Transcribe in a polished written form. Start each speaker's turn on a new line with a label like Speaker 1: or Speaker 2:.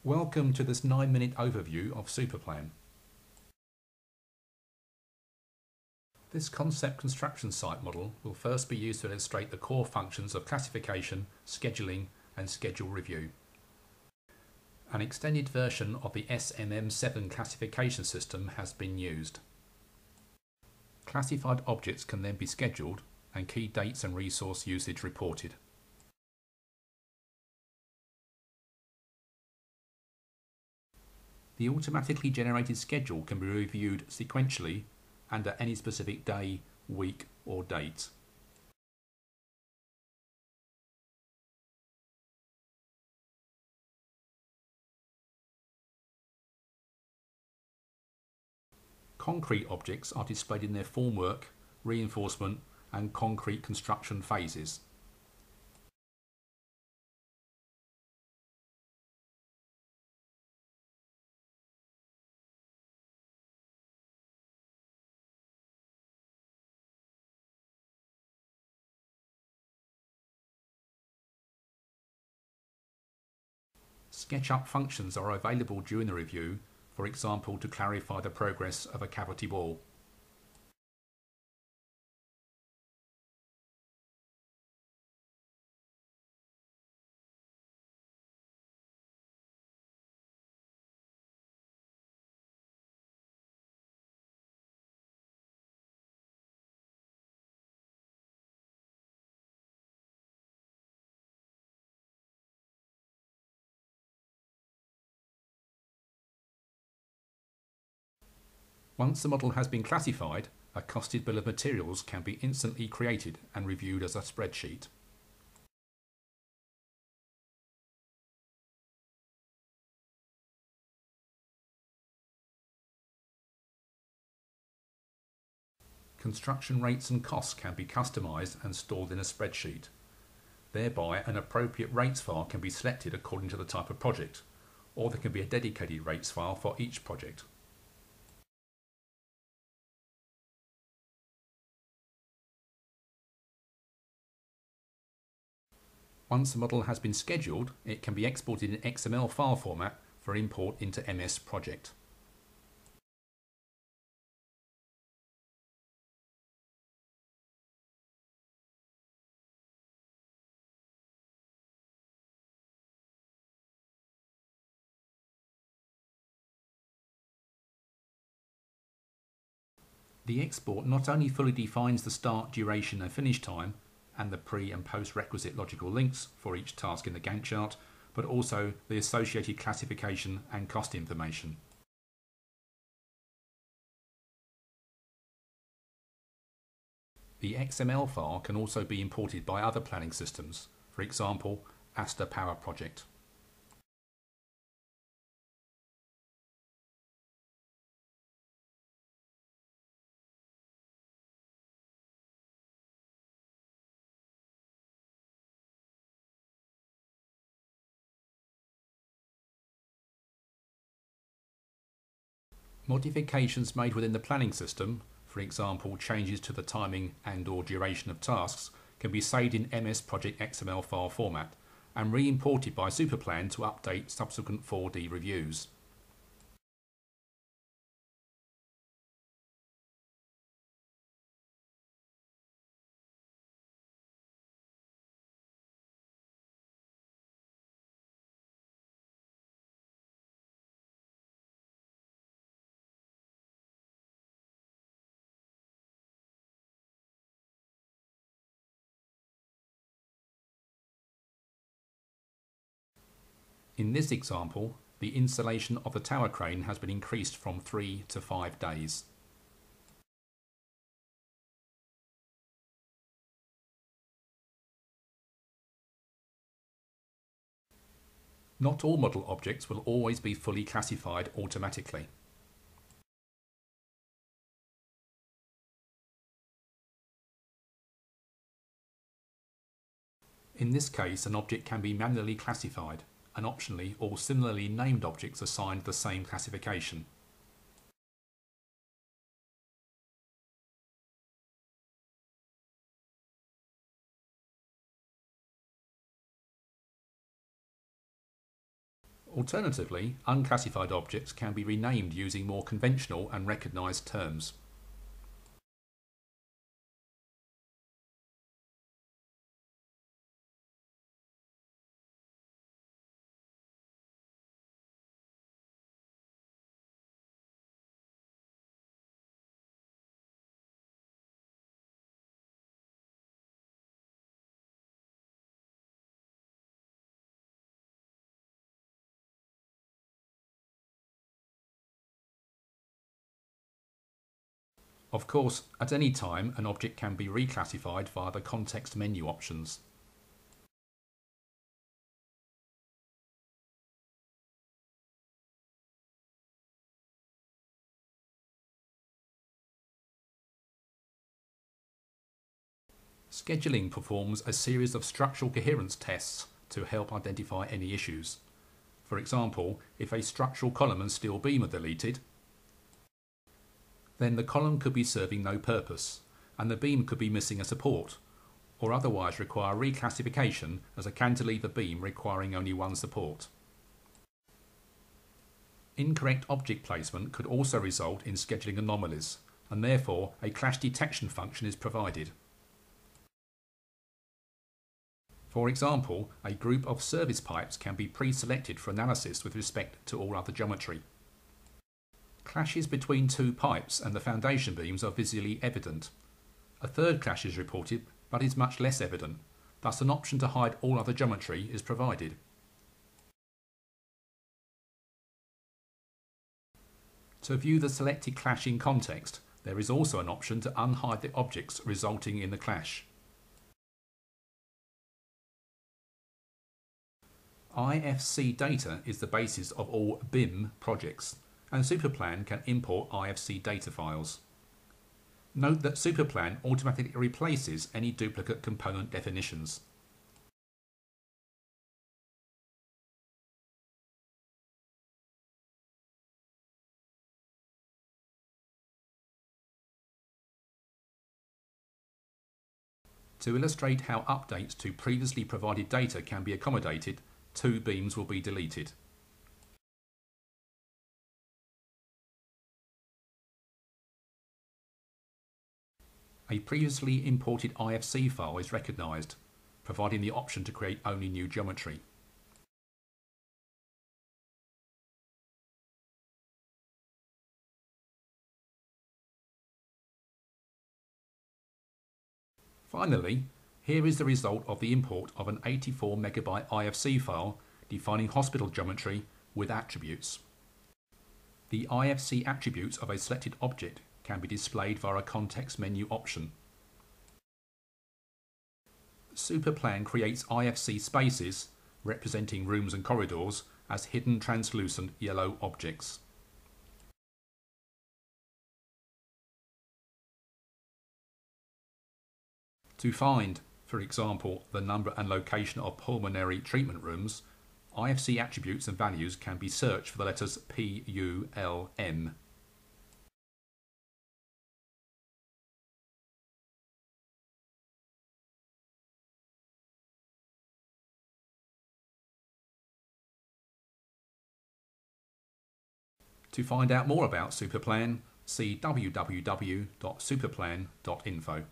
Speaker 1: Welcome to this 9-minute overview of Superplan. This concept construction site model will first be used to illustrate the core functions of classification, scheduling and schedule review. An extended version of the SMM7 classification system has been used. Classified objects can then be scheduled and key dates and resource usage reported. The automatically generated schedule can be reviewed sequentially and at any specific day, week or date. Concrete objects are displayed in their formwork, reinforcement and concrete construction phases. SketchUp functions are available during the review, for example to clarify the progress of a cavity wall. Once the model has been classified, a costed bill of materials can be instantly created and reviewed as a spreadsheet. Construction rates and costs can be customised and stored in a spreadsheet. Thereby, an appropriate rates file can be selected according to the type of project, or there can be a dedicated rates file for each project. Once the model has been scheduled, it can be exported in XML file format for import into MS Project. The export not only fully defines the start, duration and finish time, and the pre and post requisite logical links for each task in the Gantt chart, but also the associated classification and cost information. The XML file can also be imported by other planning systems, for example, Asta Power Project. Modifications made within the planning system, for example changes to the timing and/or duration of tasks, can be saved in MS Project XML file format and re-imported by Superplan to update subsequent 4D reviews. In this example, the installation of the tower crane has been increased from 3 to 5 days. Not all model objects will always be fully classified automatically. In this case, an object can be manually classified, and optionally all similarly named objects assigned the same classification. Alternatively, unclassified objects can be renamed using more conventional and recognised terms. Of course, at any time, an object can be reclassified via the context menu options. Scheduling performs a series of structural coherence tests to help identify any issues. For example, if a structural column and steel beam are deleted, then the column could be serving no purpose, and the beam could be missing a support, or otherwise require reclassification as a cantilever beam requiring only one support. Incorrect object placement could also result in scheduling anomalies, and therefore a clash detection function is provided. For example, a group of service pipes can be pre-selected for analysis with respect to all other geometry. Clashes between two pipes and the foundation beams are visually evident. A third clash is reported, but is much less evident. Thus, an option to hide all other geometry is provided. To view the selected clash in context, there is also an option to unhide the objects resulting in the clash. IFC data is the basis of all BIM projects, and Superplan can import IFC data files. Note that Superplan automatically replaces any duplicate component definitions. To illustrate how updates to previously provided data can be accommodated, two beams will be deleted. A previously imported IFC file is recognised, providing the option to create only new geometry. Finally, here is the result of the import of an 84 MB IFC file defining hospital geometry with attributes. The IFC attributes of a selected object can be displayed via a context menu option. Superplan creates IFC spaces, representing rooms and corridors, as hidden translucent yellow objects. To find, for example, the number and location of pulmonary treatment rooms, IFC attributes and values can be searched for the letters P, U, L, M. To find out more about Superplan, see www.superplan.info.